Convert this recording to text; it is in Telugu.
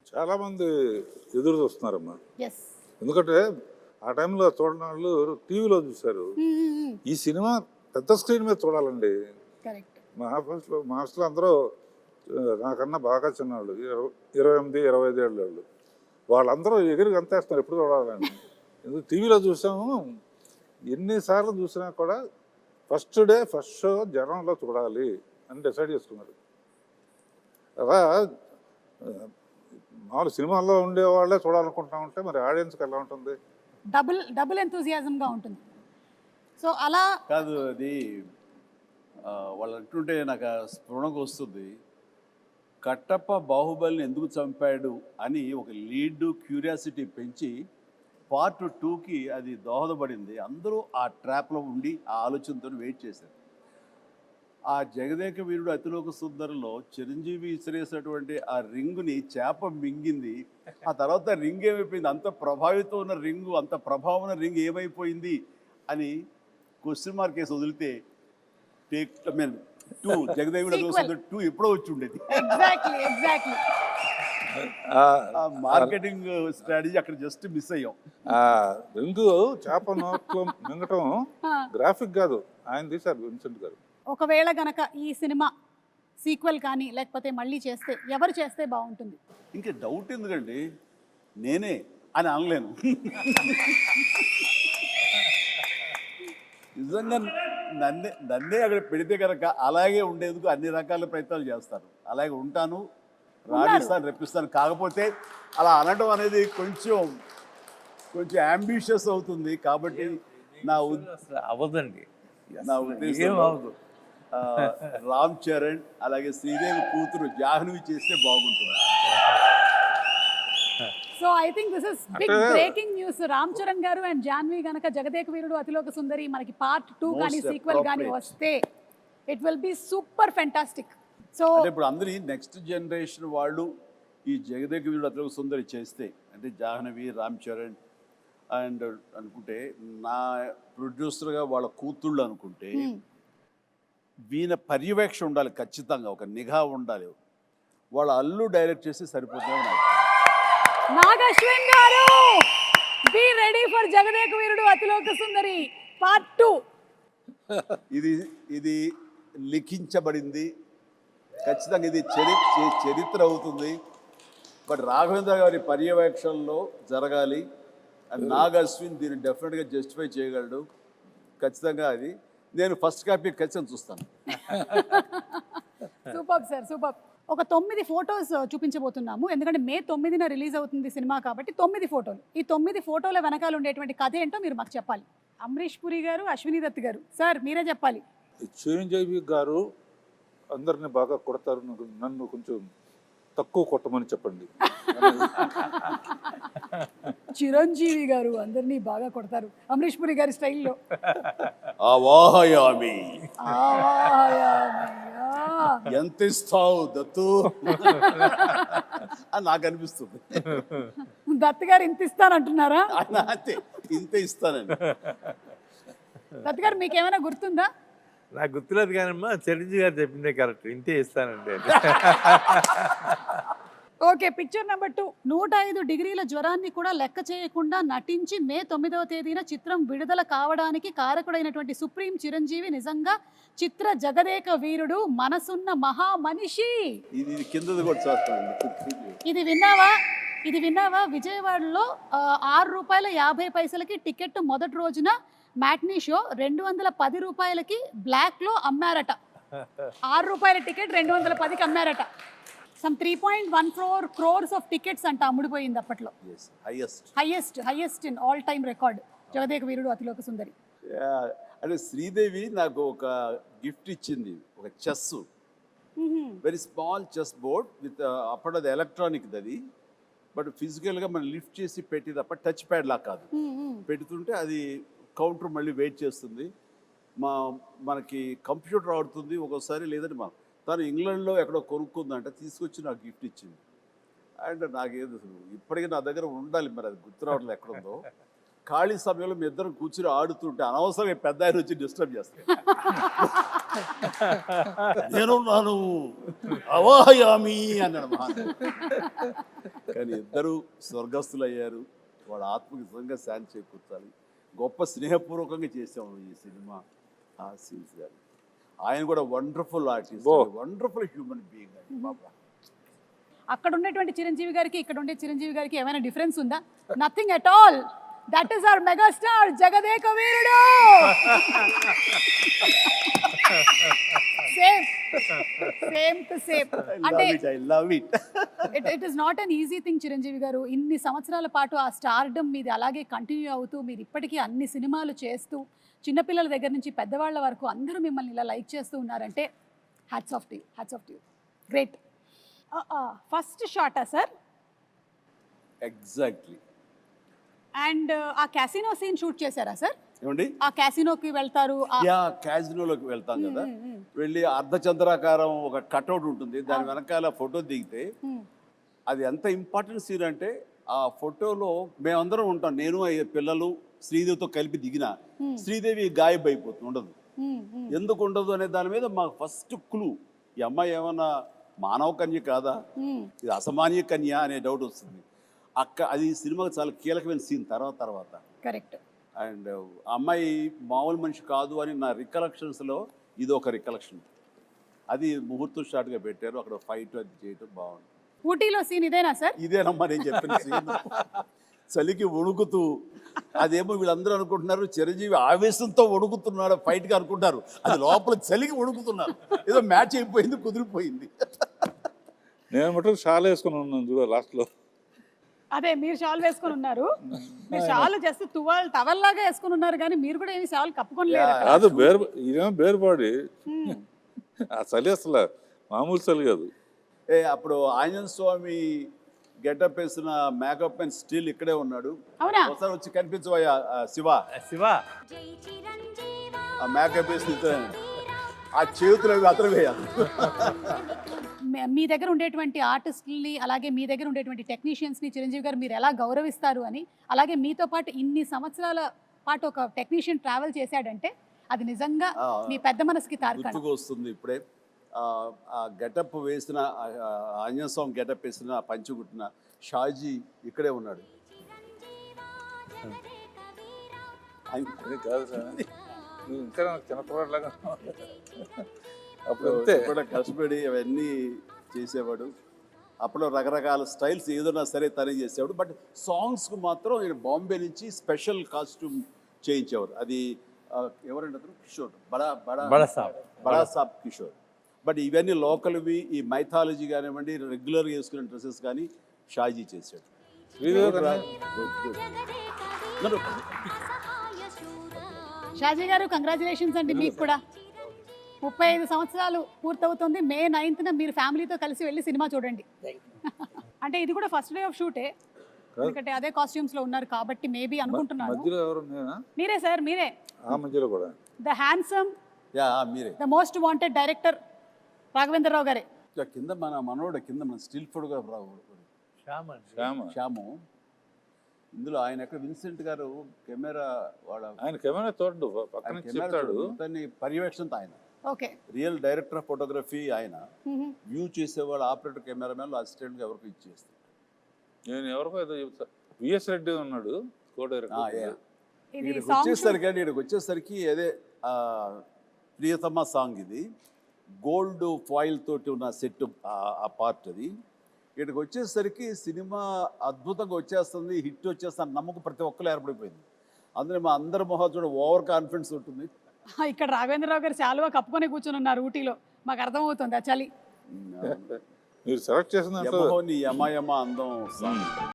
చాలామంది ఎదురు చూస్తున్నారమ్మా. ఎస్. ఎందుకంటే ఆ టైంలో చూడని వాళ్ళు టీవీలో చూశారు. ఈ సినిమా పెద్ద స్క్రీన్ మీద చూడాలండి. కరెక్ట్. మా హాస్టల్లో అందరూ నాకన్నా బాగా చిన్నవాళ్ళు, 28, 25 ఏళ్ళ వాళ్ళు. వాళ్ళందరూ ఎగిరి గంతేస్తున్నారు ఎప్పుడు చూడాలని. ఎందుకు టీవీలో చూసాము, ఎన్నిసార్లు చూసినా కూడా ఫస్ట్ డే ఫస్ట్ షో జనంలో చూడాలి అని డిసైడ్ చేసుకున్నారు. అలా మామూలు సినిమాల్లో ఉండే వాళ్ళే చూడాలనుకుంటా ఉంటే మరి ఆడియన్స్కి ఎలా ఉంటుంది? డబుల్ ఎంతూజియాజంగా ఉంటుంది. సో అలా కాదు, అది వాళ్ళు అంటుంటే నాకు ఆ స్ఫురణకు వస్తుంది. కట్టప్ప బాహుబలిని ఎందుకు చంపాడు అని ఒక లీడ్ క్యూరియాసిటీ పెంచి పార్ట్ 2కి అది దోహదపడింది. అందరూ ఆ ట్రాప్లో ఉండి ఆ ఆలోచనతో వెయిట్ చేశారు. ఆ జగదేక వీరుడు అతిలోక సుందరంలో చిరంజీవి విసిరేసినటువంటి ఆ రింగుని చేప మింగింది. ఆ తర్వాత రింగ్ ఏమైపోయింది, అంత ప్రభావితం ఉన్న రింగు, అంత ప్రభావం ఉన్న రింగ్ ఏమైపోయింది అని క్వశ్చన్ మార్క్ వేసి వదిలితే టేక్ టూ జగదేవుడు అతిలోక సుందరం 2 ఎప్పుడో వచ్చి ఉండేది. ఎగ్జాక్ట్లీ ఆ మార్కెటింగ్ స్ట్రాటజీ అక్కడ జస్ట్ మిస్ అయ్యాం. రింగు చేప నోట్లో మింగటం గ్రాఫిక్ కాదు, ఆయన తీశారు విన్సెంట్ గారు. ఒకవేళ గనక ఈ సినిమా సీక్వెల్ కానీ లేకపోతే మళ్ళీ చేస్తే ఎవరు చేస్తే బాగుంటుంది? ఇంకా డౌట్ ఎందుకండి, నేనే అని అనలేను. నిజంగా నన్నే అక్కడ పెడితే కనుక అలాగే ఉండేందుకు అన్ని రకాల ప్రయత్నాలు చేస్తాను. అలాగే ఉంటాను, రాణిస్తాను, రెప్పిస్తాను. కాకపోతే అలా అనడం అనేది కొంచెం అంబిషియస్ అవుతుంది. కాబట్టి అవ్వదండి, నా ఉద్దేశం రామ్ చరణ్ అలాగే శ్రీదేవి కూతురు జాహ్నవి చేస్తే బాగుంటుంది. So I think this is big breaking news. Ram Charan గారు అండ్ జాహ్నవి గనక జగదేక వీరుడు అతిలోక సుందరి మనకి పార్ట్ 2 కానీ సీక్వెల్ కానీ వస్తే it will be super fantastic. So ఇప్పుడు అందరి నెక్స్ట్ జనరేషన్ వాళ్ళు ఈ జగదేక వీరుడు అతిలోక సుందరి చేస్తే, అంటే జాహ్నవి, రామ్ చరణ్ అండ్ అనుకుంటే నా ప్రొడ్యూసర్గా వాళ్ళ కూతుళ్ళు అనుకుంటే వీణ పర్యవేక్షణ ఉండాలి, ఖచ్చితంగా ఒక నిఘా ఉండాలి. వాళ్ళ అల్లు డైరెక్ట్ చేసి సరిపోతుంది. నాగశ్విన్ గారు, be ready for Jagadeka Veerudu Athiloka Sundari part 2. ఇది లిఖించబడింది, ఖచ్చితంగా ఇది చరిత్ర అవుతుంది. బట్ రాఘవేంద్ర గారి పర్యవేక్షణలో జరగాలి. అండ్ నాగ్ అశ్విన్ దీన్ని డెఫినెట్గా జస్టిఫై చేయగలడు. ఖచ్చితంగా అది నేను ఫస్ట్ కాపీ ఖచ్చితంగా చూస్తాను. Super sir, super. ఒక 9 ఫోటోస్ చూపించబోతున్నాము. ఎందుకంటే మే 9న రిలీజ్ అవుతుంది సినిమా కాబట్టి 9 ఫోటోలు. ఈ 9 ఫోటోల వెనకాల ఉండేటువంటి కథ ఏంటో మీరు మాకు చెప్పాలి. అమరీష్ పురి గారు, అశ్విని దత్ గారు, సార్ మీరే చెప్పాలి. చిరంజీవి గారు అందరిని బాగా కొడతారు, నన్ను కొంచెం తక్కువ కొట్టమని చెప్పండి. చిరంజీవి గారు అందరినీ బాగా కొడతారు అమరీష్ పురి గారి స్టైల్లో. ఎంత ఇస్తావు దత్తు అని నాకు అనిపిస్తుంది. దత్ గారు ఇంత ఇస్తానంటున్నారా? ఇంత ఇస్తానండి. దత్ గారు మీకేమైనా గుర్తుందా? నాకు గుర్తులేదు కానమ్మా, చిరంజీవి గారు చెప్పిందే కరెక్ట్, ఇంతే ఇస్తానండి. Okay, picture number 2. 105 డిగ్రీల జ్వరాన్ని కూడా లెక్క చేయకుండా నటించి మే 9వ తేదీన చిత్రం విడుదల కావడానికి కారకుడైనటువంటి సుప్రీం చిరంజీవి నిజంగా చిత్ర జగదేక వీరుడు, మనసున్న మహా మనిషి. ఇది విన్నావా? విజయవాడలో ₹6.50 టికెట్ మొదటి రోజున మ్యాట్నీ షో 210 రూపాయలకి బ్లాక్లో అమ్మారట. ₹6 టికెట్ 210కి అమ్మారట. సమ్ 3.14 crores ఆఫ్ టికెట్స్ అంట అమ్ముడిపోయింది అప్పట్లో. Highest in all time record Jagadeka Veerudu Athiloka Sundari. అంటే శ్రీదేవి నాకు ఒక గిఫ్ట్ ఇచ్చింది, ఒక chess, very small chess board with అప్పుడు అది ఎలక్ట్రానిక్ అది, బట్ ఫిజికల్గా మనం లిఫ్ట్ చేసి పెట్టి తప్ప టచ్ ప్యాడ్ లా కాదు. పెడుతుంటే అది కౌంటర్ మళ్ళీ వెయిట్ చేస్తుంది. మనకి కంప్యూటర్ ఆడుతుంది ఒక్కోసారి, లేదంటే తను ఇంగ్లాండ్లో ఎక్కడో కొనుక్కుందంటే తీసుకొచ్చి నాకు గిఫ్ట్ ఇచ్చింది. అండ్ నాకేదో ఇప్పటికీ నా దగ్గర ఉండాలి, మరి అది గుర్తు రావట్లేదు ఎక్కడుందో. ఖాళీ సమయంలో మీ ఇద్దరం కూర్చుని ఆడుతుంటే అనవసరంగా పెద్ద ఆయన వచ్చి డిస్టర్బ్ చేస్తాను. నేనున్నాను అవాహయామి అన్నాడు మహాన్. కానీ ఇద్దరు స్వర్గస్థులు అయ్యారు. వాళ్ళ ఆత్మకి నిజంగా శాంతి చేకూర్చాలి. గొప్ప స్నేహపూర్వకంగా చేసాము ఈ సినిమా. ఆ సీన్స్ గారు ఆయన కూడా wonderful artist, wonderful human being అండి బాబా. అక్కడ ఉండేటువంటి చిరంజీవి గారికి ఇక్కడ ఉండే చిరంజీవి గారికి ఏమైనా డిఫరెన్స్ ఉందా? Nothing at all. That is our megastar Jagadeka Veerudu. Same to same. అంటే I love it. It is not an easy thing Chiranjeevi garu. ఇన్ని సంవత్సరాల పాటు ఆ స్టార్డమ్ మీది అలాగే కంటిన్యూ అవుతూ మీరు ఇప్పటికీ అన్ని సినిమాలు చేస్తూ చిన్నపిల్లల దగ్గర నుంచి పెద్దవాళ్ళ వరకు అందరూ మిమ్మల్ని ఇలా లైక్ చేస్తూ ఉన్నారంటే hats off to you, hats off to you. Great. First షాటా సార్? ఎగ్జాక్ట్లీ. అండ్ ఆ క్యాసినో సీన్ షూట్ చేశారా సార్? ఏమండి? ఆ క్యాసినోకి వెళ్తారు. యా, క్యాజినోలోకి వెళ్తాం కదా, వెళ్ళి అర్ధచంద్రాకారం ఒక కట్అవుట్ ఉంటుంది, దాని వెనకాల ఫోటో దిగితే అది ఎంత ఇంపార్టెంట్ సీన్ అంటే ఆ ఫోటోలో మేమందరం ఉంటాం. నేను పిల్లలు శ్రీదేవితో కలిపి దిగిన శ్రీదేవి గాయబ్ అయిపోతుంది, ఉండదు. ఎందుకు ఉండదు అనే దాని మీద మాకు ఫస్ట్ క్లూ, ఈ అమ్మాయి ఏమన్నా మానవ కన్య కాదా, ఇది అసామాన్య కన్య అనే డౌట్ వస్తుంది. అది సినిమాకి చాలా కీలకమైన సీన్ తర్వాత. కరెక్ట్. అండ్ అమ్మాయి మామూలు మనిషి కాదు అని నా రికలెక్షన్స్లో ఇది ఒక రికలెక్షన్. అది ముహూర్తం షాట్గా పెట్టారు, అక్కడ ఫైట్ అది చేయటం బాగుంది. ఊటీలో సీన్ ఇదేనా సార్? ఇదేనమ్మా నేను చెప్పిన సీన్. చలికి వణుకుతూ, అదేమో వీళ్ళందరూ అనుకుంటున్నారు చిరంజీవి ఆవేశంతో వణుకుతున్నాడు ఫైట్గా అనుకుంటారు, అది లోపల చలికి వణుకుతున్నారు. ఏదో మ్యాచ్ అయిపోయింది, కుదిరిపోయింది. నేను మటుకు షాల్ వేసుకుని ఉన్నాను చూడ లాస్ట్లో. అదే మీరు షాల్ వేసుకొని ఉన్నారు. మీరు షాల్ జస్ట్ టవల్ లాగా వేసుకొని ఉన్నారు, కానీ మీరు కూడా ఏమి షాల్ కప్పుకొని లేరు. కాదు, ఇదేమో బేర్ బాడీ. ఆ చలి అసలు మామూలు చలి కాదు. అప్పుడు ఆంజనేయ స్వామి గెటప్ వేసిన మేకప్ అండ్ స్టిల్ ఇక్కడే ఉన్నాడు. అవునా? ఒకసారి వచ్చి కనిపించవయ్యా శివ. ఆ మేకప్ వేసి ఆ చేతులు అవి అతను వేయాలి. మీ దగ్గర ఉండేటువంటి ఆర్టిస్టుల్ని అలాగే మీ దగ్గర ఉండేటువంటి టెక్నీషియన్స్ని చిరంజీవి గారు మీరు ఎలా గౌరవిస్తారు అని, అలాగే మీతో పాటు ఇన్ని సంవత్సరాల పాటు ఒక టెక్నీషియన్ ట్రావెల్ చేశాడంటే అది నిజంగా మీ పెద్ద మనసుకి తార్కాణం. గుర్తుకు వస్తుంది ఇప్పుడే ఆ గెటప్ వేసిన ఆంజనేయ స్వామి గెటప్ వేసిన పంచుగుట్టిన షాజీ ఇక్కడే ఉన్నాడు. కాదు సార్, నువ్వు ఇంకా నాకు చిన్నపిల్లలాగా అప్పుడు కూడా కష్టపడి అవన్నీ చేసేవాడు. అప్పుడు రకరకాల స్టైల్స్ ఏదైనా సరే తనే చేసేవాడు. బట్ సాంగ్స్కు మాత్రం ఈయన బాంబే నుంచి స్పెషల్ కాస్ట్యూమ్ చేయించేవారు. అది ఎవరంటే అతను కిషోర్, బడా సాబ్ కిషోర్. బట్ ఇవన్నీ లోకల్వి, ఈ మైథాలజీ కానివ్వండి, రెగ్యులర్గా వేసుకునే డ్రెస్సెస్ కానీ షాజీ చేశాడు. షాజీ గారు కంగ్రాచులేషన్స్ అండి. మీకు కూడా 35 సంవత్సరాలు పూర్తవుతుంది. May 9th మీరు ఫ్యామిలీతో కలిసి వెళ్ళి సినిమా చూడండి. అంటే ఇది కూడా ఫస్ట్ డే ఆఫ్ షూటే, ఎందుకంటే అదే కాస్ట్యూమ్స్ లో ఉన్నారు కాబట్టి మేబీ అనుకుంటున్నాను. మధ్యలో ఎవరు? మీరే సార్, మీరే. ఆ మధ్యలో కూడా ద హ్యాండ్సమ్, మీరే the most wanted director Raghavendra Rao గారే. కింద మన మనోడు, కింద మన స్టిల్ ఫోటోగ్రాఫర్ శ్యాము. ఇందులో ఆయన ఎక్కడ విన్సెంట్ గారు కెమెరా ఆయన కెమెరా తోడు పక్కన చెప్తాడు, పర్యవేక్షణతో ఆయన okay real director of photography. ఆయన వ్యూ చేసేవాళ్ళు, ఆపరేటర్ కెమెరామెన్ అసిస్టెంట్గా ఎవరికి ఇచ్చేస్తాడు. నేను ఎవరికో ఏదో చెప్తా, విఎస్ రెడ్డి ఉన్నాడు కో డైరెక్టర్. ఇక్కడికి వచ్చేసరికి అదే ప్రియతమ సాంగ్, ఇది గోల్డ్ ఫాయిల్ తోటి ఉన్న సెట్ ఆ పార్ట్. అది ఇక్కడికి వచ్చేసరికి సినిమా అద్భుతంగా వచ్చేస్తుంది, హిట్ వచ్చేస్తుంది నమ్మకం ప్రతి ఒక్కరు ఏర్పడిపోయింది. అందులో మా అందరి మొహం చూడ ఓవర్ కాన్ఫిడెన్స్ ఉంటుంది. ఇక్కడ రాఘవేంద్రరావు గారు శాలువా కప్పుకొని కూర్చొని ఉన్నారు ఊటీలో, మాకు అర్థమవుతుంది ఆ చలి. మీరు సెలెక్ట్ చేసిన యమ అందం సాంగ్.